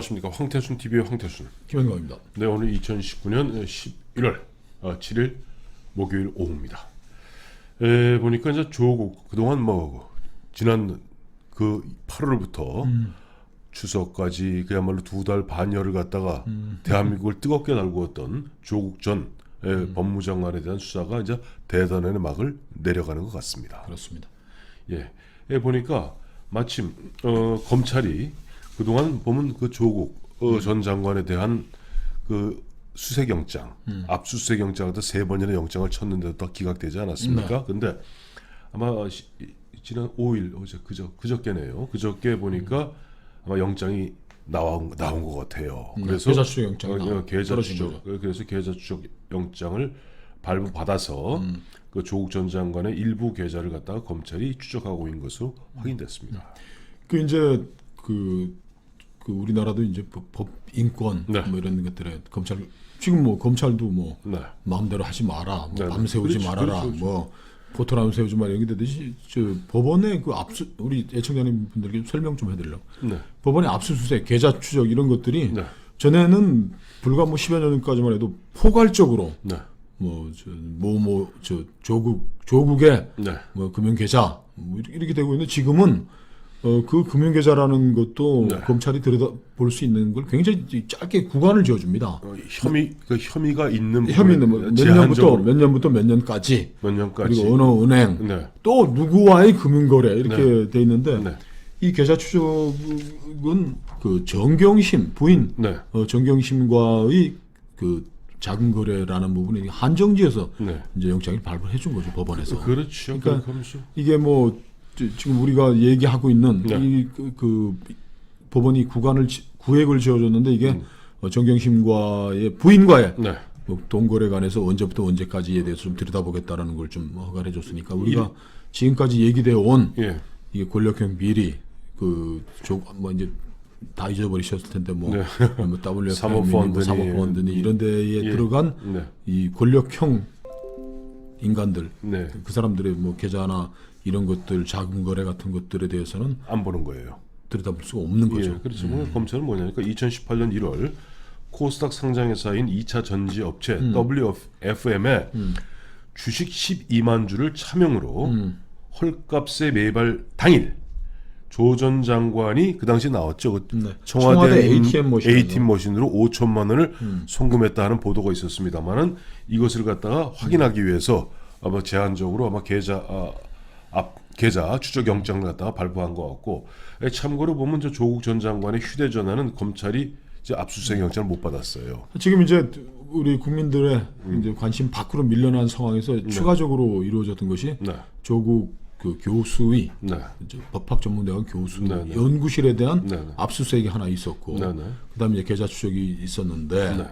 안녕하십니까. 황태순 TV의 황태순. 김현광입니다. 네, 오늘 2019년 11월 7일 목요일 오후입니다. 보니까 이제 조국 그동안 뭐 지난 그 8월부터 추석까지 그야말로 2달 반여를 갖다가 대한민국을 뜨겁게 달구었던 조국 전 법무장관에 대한 수사가 이제 대단원의 막을 내려가는 것 같습니다. 그렇습니다. 보니까 마침 검찰이 그동안 보면 그 조국 전 장관에 대한 그 수색영장, 압수수색영장도 3번이나 영장을 쳤는데도 더 기각되지 않았습니까? 근데 아마 지난 5일 그저께네요. 그저께 보니까 아마 영장이 나온 것 같아요. 그래서 계좌 추적 영장이 계좌 추적, 그래서 계좌 추적 영장을 발부받아서 그 조국 전 장관의 일부 계좌를 갖다가 검찰이 추적하고 있는 것으로 확인됐습니다. 그 이제 그 우리나라도 이제 법 인권 네. 뭐 이런 것들에 검찰 지금 뭐 검찰도 뭐 네. 마음대로 하지 마라, 뭐 네. 밤 새우지 그렇지, 말아라, 그렇죠. 뭐 포토람 세우지 마라 이렇게 되듯이 저 법원의 그 압수 우리 애청자님 분들께 설명 좀 해드리려고. 네. 법원의 압수수색, 계좌 추적 이런 것들이 네. 전에는 불과 뭐 10여 년 전까지만 해도 포괄적으로 네. 조국의 네. 뭐 금융 계좌 뭐 이렇게 되고 있는데 지금은 그 금융 계좌라는 것도 네. 검찰이 들여다볼 수 있는 걸 굉장히 짧게 구간을 지어줍니다. 혐의가 있는 혐의는 뭐 몇 년부터 몇 년까지 몇 년까지 그리고 어느 은행 네. 또 누구와의 금융 거래 이렇게 돼 있는데 네. 이 계좌 추적은 그 정경심 부인 네. 정경심과의 그 자금 거래라는 부분이 한정지어서 네. 이제 영장을 발부해 준 거죠 법원에서. 그렇죠. 그러니까 그러면서 이게 뭐 지금 우리가 얘기하고 있는 네. 이 그 법원이 구획을 지어줬는데 이게 정경심과의 부인과의 네. 뭐 돈거래 관해서 언제부터 언제까지에 대해서 좀 들여다보겠다라는 걸 좀 허가해 줬으니까 우리가 지금까지 얘기되어 온 예. 이게 권력형 비리 뭐 이제 다 잊어버리셨을 텐데 뭐 WFM, 사모펀드니 이런 데에 들어간 네. 이 권력형 인간들 네. 그 사람들의 뭐 계좌나 이런 것들 자금 거래 같은 것들에 대해서는 안 보는 거예요. 들여다볼 수가 없는 거죠. 예, 그렇죠. 검찰은 뭐냐니까 2018년 1월 코스닥 상장회사인 2차 전지 업체 WFM에 주식 12만 주를 차명으로 헐값에 매발 당일 조 전 장관이 그 당시 나왔죠. 청와대 ATM 머신으로 5천만 원을 송금했다 하는 보도가 있었습니다만은 이것을 갖다가 확인하기 위해서 아마 제한적으로 아마 계좌 추적 영장을 갖다가 발부한 것 같고, 참고로 보면 저 조국 전 장관의 휴대전화는 검찰이 이제 압수수색 영장을 못 받았어요. 지금 이제 우리 국민들의 이제 관심 밖으로 밀려난 상황에서 추가적으로 이루어졌던 것이 조국 그 교수의 법학전문대학원 교수 연구실에 대한 압수수색이 하나 있었고, 그다음에 이제 계좌 추적이 있었는데,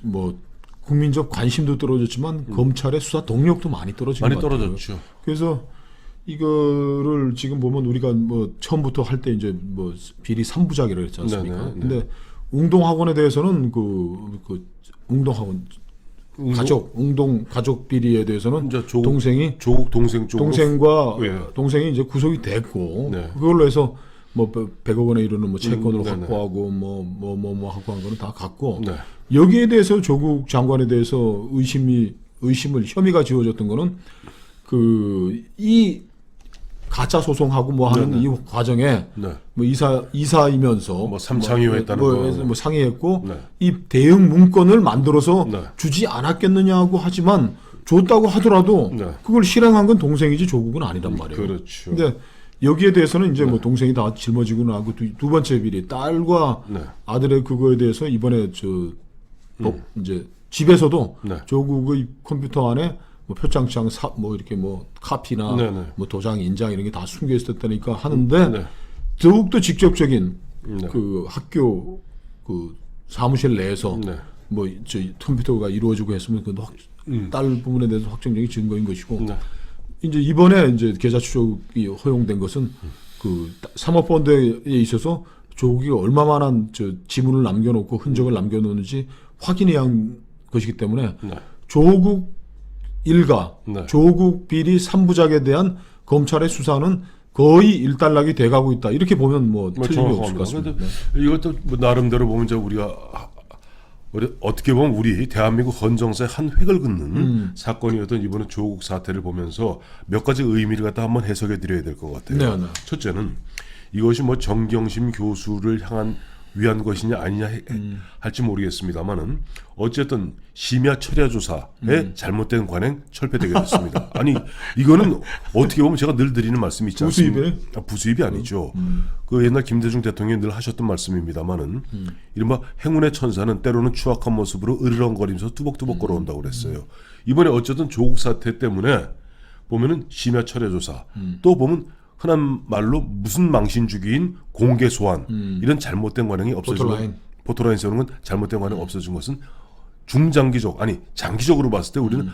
뭐 국민적 관심도 떨어졌지만 검찰의 수사 동력도 많이 떨어진 것 같아요. 떨어졌죠. 그래서 이거를 지금 보면 우리가 뭐 처음부터 할 때 이제 뭐 비리 3부작이라고 했지 않습니까? 근데 웅동학원에 대해서는 그 웅동학원 가족 비리에 대해서는 동생이 조국 동생 쪽으로 동생이 이제 구속이 됐고 그걸로 해서 뭐 100억 원에 이르는 뭐 채권을 확보하고 뭐 확보한 거는 다 갖고 여기에 대해서 조국 장관에 대해서 혐의가 지어졌던 거는 이 가짜 소송하고 뭐 하는 이 과정에 뭐 이사이면서 뭐 삼창이했다는 뭐 상의했고 이 대응 문건을 만들어서 주지 않았겠느냐고 하지만 줬다고 하더라도 그걸 실행한 건 동생이지 조국은 아니란 말이에요. 그렇죠. 근데 여기에 대해서는 이제 뭐 동생이 다 짊어지고 나고 두 번째 비리 딸과 아들의 그거에 대해서 이번에 이제 집에서도 조국의 컴퓨터 안에 뭐 표창장 뭐 이렇게 뭐 카피나 뭐 도장 인장 이런 게 다 숨겨 있었다니까 하는데 더욱더 직접적인 그 학교 그 사무실 내에서 뭐 저 컴퓨터가 이루어지고 했으면 그 딸 부분에 대해서 확정적인 증거인 것이고 이제 이번에 이제 계좌 추적이 허용된 것은 그 사모펀드에 있어서 조국이 얼마만한 지문을 남겨놓고 흔적을 남겨놓는지 확인해야 한 것이기 때문에 조국 일가, 조국 비리 3부작에 대한 검찰의 수사는 거의 일단락이 돼가고 있다. 이렇게 보면 뭐 틀림이 없을 것 정확합니다. 같습니다. 근데 이것도 뭐 나름대로 보면 이제 우리가 어떻게 보면 우리 대한민국 헌정사의 한 획을 긋는 사건이었던 이번에 조국 사태를 보면서 몇 가지 의미를 갖다 한번 해석해 드려야 될 것 같아요. 네, 네. 첫째는 이것이 뭐 정경심 교수를 위한 것이냐 아니냐 할지 모르겠습니다만은 어쨌든 심야 철야 조사에 잘못된 관행 철폐되게 됐습니다. 아니 이거는 어떻게 보면 제가 늘 드리는 말씀이 있지 않습니까? 부수입이 아니죠. 그 옛날 김대중 대통령이 늘 하셨던 말씀입니다만은 이른바 행운의 천사는 때로는 추악한 모습으로 으르렁거리면서 뚜벅뚜벅 걸어온다고 그랬어요. 이번에 어쨌든 조국 사태 때문에 보면은 심야 철야 조사 또 보면 흔한 말로 무슨 망신 주기인 공개 소환 이런 잘못된 관행이 없어진 포토라인 세우는 건 잘못된 관행 없어진 것은 중장기적 아니 장기적으로 봤을 때 우리는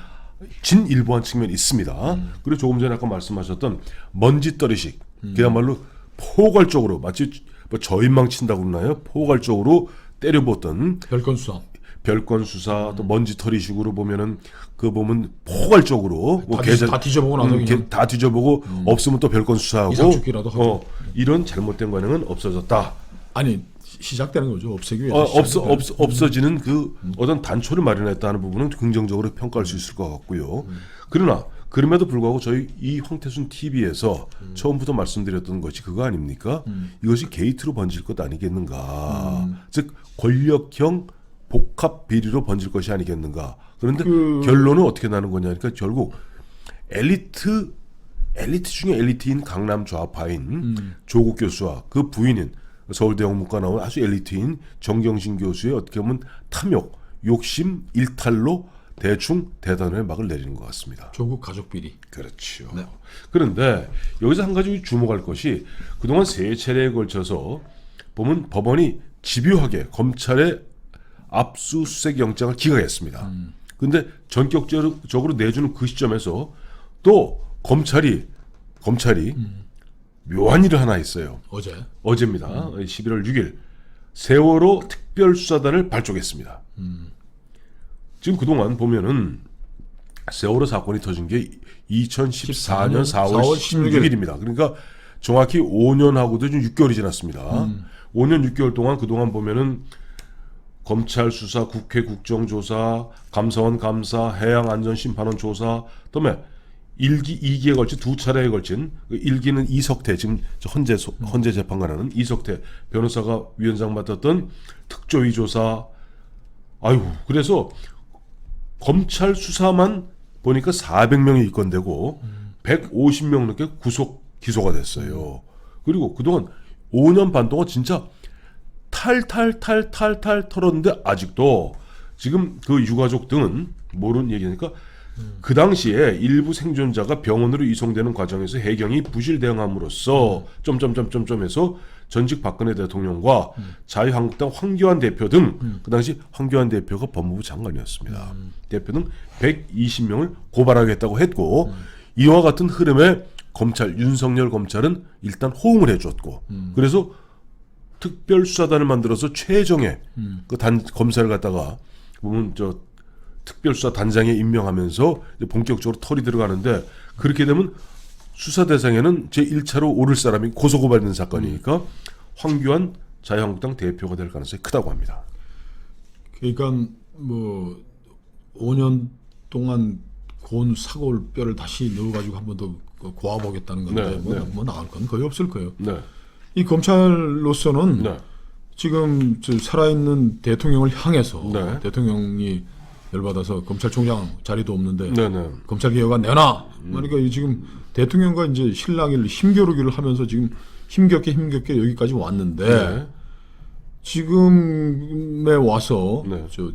진일보한 측면이 있습니다. 그리고 조금 전에 아까 말씀하셨던 먼지떨이식 그야말로 포괄적으로 마치 뭐 저인망 친다고 그러나요? 포괄적으로 때려보던 별건 수사 또 먼지털이식으로 보면은 그 보면 포괄적으로 다 뒤져보고 나서 다 뒤져보고 없으면 또 별건 수사하고 이삭죽기라도 하고 이런 잘못된 관행은 없어졌다. 아니 시작되는 거죠. 없애기 위해서 없어지는 그 어떤 단초를 마련했다는 부분은 긍정적으로 평가할 수 있을 것 같고요. 그러나 그럼에도 불구하고 저희 이 황태순 TV에서 처음부터 말씀드렸던 것이 그거 아닙니까? 이것이 게이트로 번질 것 아니겠는가? 즉 권력형 복합 비리로 번질 것이 아니겠는가. 그런데 결론은 어떻게 나는 거냐니까 결국 엘리트 중에 엘리트인 강남 좌파인 조국 교수와 그 부인인 서울대 영문과 나온 아주 엘리트인 정경심 교수의 어떻게 보면 탐욕, 욕심, 일탈로 대충 대단의 막을 내리는 것 같습니다. 조국 가족 비리. 그렇죠. 네. 그런데 여기서 한 가지 주목할 것이 그동안 세 차례에 걸쳐서 보면 법원이 집요하게 검찰의 압수수색 영장을 기각했습니다. 그런데 전격적으로 내주는 그 시점에서 또 검찰이 묘한 일을 하나 했어요. 어제입니다. 11월 6일 세월호 특별수사단을 발족했습니다. 지금 그동안 보면은 세월호 사건이 터진 게 2014년 4월 16일입니다. 그러니까 정확히 5년하고도 좀 6개월이 지났습니다. 5년 6개월 동안 그동안 보면은 검찰 수사, 국회 국정조사, 감사원 감사, 해양안전심판원 조사, 그다음에 1기, 2기에 걸친 두 차례에 걸친 1기는 이석태 지금 헌재 재판관하는 이석태 변호사가 위원장 맡았던 특조위 조사. 그래서 검찰 수사만 보니까 400명이 입건되고 150명 넘게 기소가 됐어요. 그리고 그동안 5년 반 동안 진짜 탈탈 털었는데 아직도 지금 그 유가족 등은 모르는 얘기니까 그 당시에 일부 생존자가 병원으로 이송되는 과정에서 해경이 부실 대응함으로써 점점점점점에서 전직 박근혜 대통령과 자유한국당 황교안 대표 등 그 당시 황교안 대표가 법무부 장관이었습니다. 대표 등 120명을 고발하겠다고 했고 이와 같은 흐름에 윤석열 검찰은 일단 호응을 해줬고 그래서 특별수사단을 만들어서 최정의 그 검사를 갖다가 보면 특별수사 단장에 임명하면서 이제 본격적으로 털이 들어가는데 그렇게 되면 수사 대상에는 제1차로 오를 사람이 고소고발되는 사건이니까 황교안 자유한국당 대표가 될 가능성이 크다고 합니다. 그러니까 뭐 5년 동안 고운 사골 뼈를 다시 넣어가지고 한 번 더 고아보겠다는 건데 뭐 나올 건 거의 없을 거예요. 이 검찰로서는 지금 살아있는 대통령을 향해서 대통령이 열받아서 검찰총장 자리도 없는데 검찰개혁안 내놔. 그러니까 지금 대통령과 이제 신랑이 힘겨루기를 하면서 지금 힘겹게 여기까지 왔는데 지금에 와서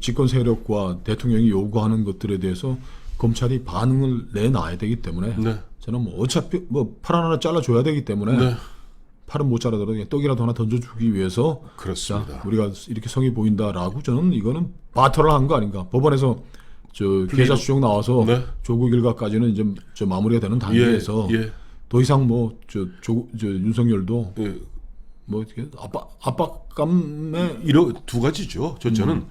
집권 세력과 대통령이 요구하는 것들에 대해서 검찰이 반응을 내놔야 되기 때문에 저는 뭐 어차피 뭐 팔 하나 잘라줘야 되기 때문에 팔은 못 자라더라도 그냥 떡이라도 하나 던져주기 위해서 그렇습니다. 자, 우리가 이렇게 성의 보인다라고 저는 이거는 바터를 한 거 아닌가. 법원에서 계좌 수정 나와서 조국 일가까지는 이제 마무리가 되는 단계에서 더 이상 뭐 윤석열도 뭐 어떻게 압박감에 이런 두 가지죠. 저는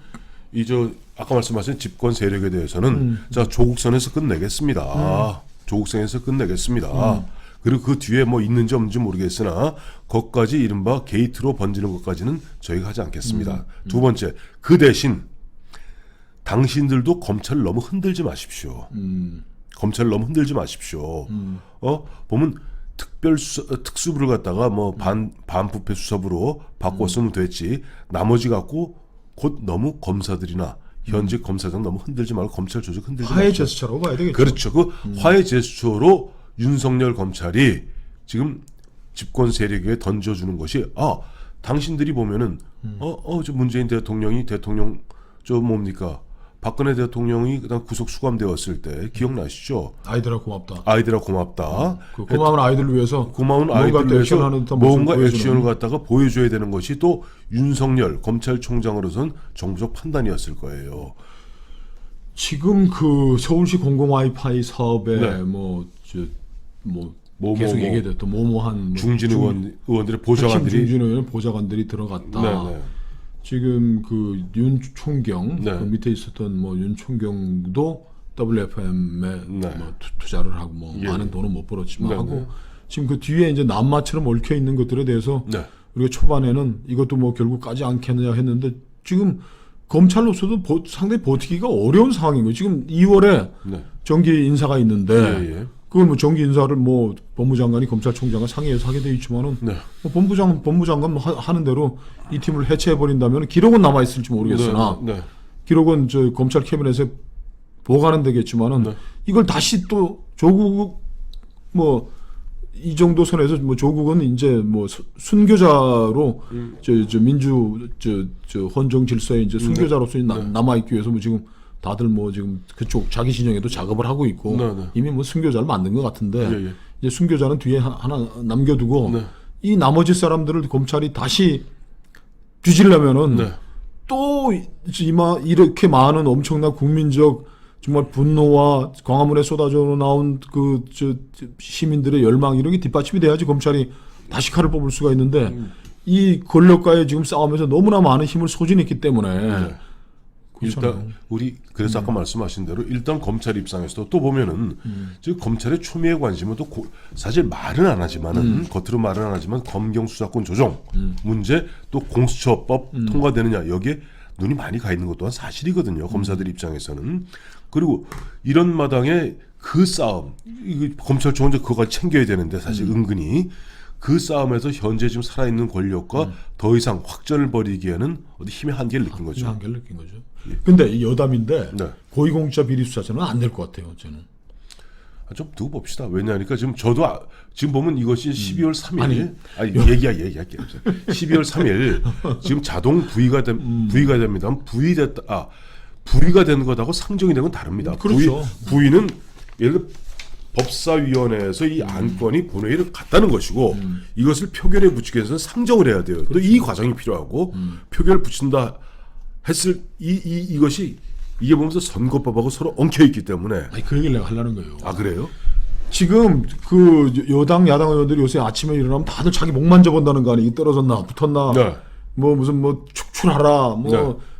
아까 말씀하신 집권 세력에 대해서는 자 조국선에서 끝내겠습니다. 조국선에서 끝내겠습니다. 그리고 그 뒤에 뭐 있는지 없는지 모르겠으나 거기까지 이른바 게이트로 번지는 것까지는 저희가 하지 않겠습니다. 두 번째, 그 대신 당신들도 검찰을 너무 흔들지 마십시오. 검찰을 너무 흔들지 마십시오. 보면 특수부를 갖다가 뭐 반부패 수사부로 바꿨으면 됐지. 나머지 갖고 곧 너무 검사들이나 현직 검사장 너무 흔들지 말고 검찰 조직 흔들지 마십시오. 화해 제스처라고 봐야 되겠죠. 그렇죠. 그 화해 제스처로 윤석열 검찰이 지금 집권 세력에 던져주는 것이 당신들이 보면은 저 문재인 대통령 저 뭡니까 박근혜 대통령이 그다음 구속 수감되었을 때 기억나시죠? 아이들아 고맙다. 그 고마운 아이들을 위해서 고마운 아이들을 위해서 뭔가 액션을 갖다가 보여줘야 되는 것이 또 윤석열 검찰총장으로서는 정부적 판단이었을 거예요. 지금 그 서울시 공공 와이파이 사업에 네. 계속 얘기됐던 모모한 중진 의원들의 보좌관들이 중진 의원 보좌관들이 들어갔다. 네. 지금 그 윤 총경 네. 그 밑에 있었던 뭐 윤 총경도 WFM에 네. 뭐 투자를 하고 뭐 예. 많은 돈은 못 벌었지만 네, 하고 네. 지금 그 뒤에 이제 남마처럼 얽혀 있는 것들에 대해서 네. 우리가 초반에는 이것도 뭐 결국 까지 않겠느냐 했는데 지금 검찰로서도 상당히 버티기가 어려운 상황인 거예요. 지금 2월에 네. 정기 인사가 있는데 예. 그걸 뭐 정기 인사를 뭐 법무장관이 검찰총장과 상의해서 하게 돼 있지만은 네. 뭐 법무장관 하는 대로 이 팀을 해체해 버린다면 기록은 남아 있을지 모르겠으나 네. 기록은 저 검찰 캐비넷에 보관은 되겠지만은 네. 이걸 다시 또 조국 뭐 이 정도 선에서 뭐 조국은 이제 뭐 순교자로 저 민주 저 헌정 질서에 이제 순교자로서 남아 있기 위해서 뭐 지금 다들 뭐 지금 그쪽 자기 진영에도 작업을 하고 있고 네. 이미 뭐 순교자를 만든 것 같은데 예. 이제 순교자는 뒤에 하나 남겨두고 네. 이 나머지 사람들을 검찰이 다시 뒤지려면은 네. 또 이렇게 많은 엄청난 국민적 정말 분노와 광화문에 쏟아져 나온 저 시민들의 열망 이런 게 뒷받침이 돼야지 검찰이 다시 칼을 뽑을 수가 있는데 이 권력과의 지금 싸움에서 너무나 많은 힘을 소진했기 때문에 네. 일단 우리 그래서 아까 말씀하신 대로 일단 검찰 입장에서도 또 보면은 지금 검찰의 초미의 관심은 또 사실 말은 안 하지만은 겉으로 말은 안 하지만 검경 수사권 조정 문제 또 공수처법 통과되느냐 여기에 눈이 많이 가 있는 것 또한 사실이거든요. 검사들 입장에서는. 그리고 이런 마당에 그 싸움 검찰총은 그걸 챙겨야 되는데 사실 은근히 그 싸움에서 현재 지금 살아있는 권력과 더 이상 확전을 벌이기에는 어디 힘의 한계를 느낀 거죠. 한계를 느낀 거죠. 근데 이 여담인데 네. 고위공직자 비리 수사처는 안 될 것 같아요. 저는. 좀 두고 봅시다. 왜냐하니까 지금 저도 지금 보면 이것이 12월 3일 얘기할게. 12월 3일 지금 자동 부의가 됩니다. 부의가 된 것하고 상정이 된 건 다릅니다. 그렇죠. 부의는 예를 들어 법사위원회에서 이 안건이 본회의를 갔다는 것이고 이것을 표결에 붙이기 위해서는 상정을 해야 돼요. 또 이 과정이 필요하고 표결을 붙인다 했을 이것이 이게 보면서 선거법하고 서로 엉켜 있기 때문에. 그 얘기를 내가 하려는 거예요. 그래요? 지금 그 여당 야당 의원들이 요새 아침에 일어나면 다들 자기 목 만져본다는 거 아니에요? 떨어졌나 붙었나 네. 뭐 무슨 뭐 축출하라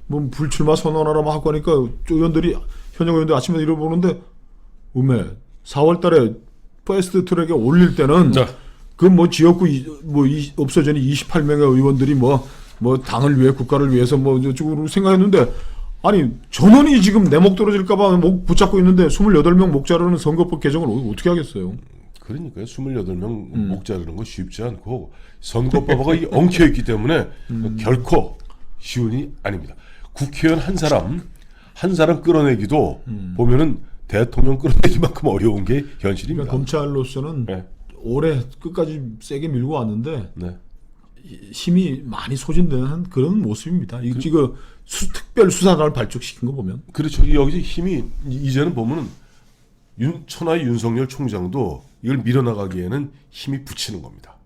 뭐 불출마 선언하라 막 하고 하니까 의원들이 현역 의원들 아침에 일어보는데 4월달에 패스트 트랙에 올릴 때는 그 뭐 지역구 없어지는 28명의 의원들이 뭐 당을 위해 국가를 위해서 뭐 이쪽으로 생각했는데 아니 전원이 지금 내 목 떨어질까봐 목 붙잡고 있는데 28명 목 자르는 선거법 개정을 어떻게 하겠어요? 그러니까요. 28명 목 자르는 건 쉽지 않고 선거법하고 엉켜 있기 때문에 결코 쉬운 일이 아닙니다. 국회의원 한 사람 끌어내기도 보면은 대통령 끌어내기만큼 어려운 게 현실입니다. 그러니까 검찰로서는 올해 끝까지 세게 밀고 왔는데 힘이 많이 소진되는 그런 모습입니다. 지금 특별 수사단을 발족시킨 거 보면. 그렇죠. 여기 힘이 이제는 보면은 천하의 윤석열 총장도 이걸 밀어나가기에는 힘이 붙이는 겁니다.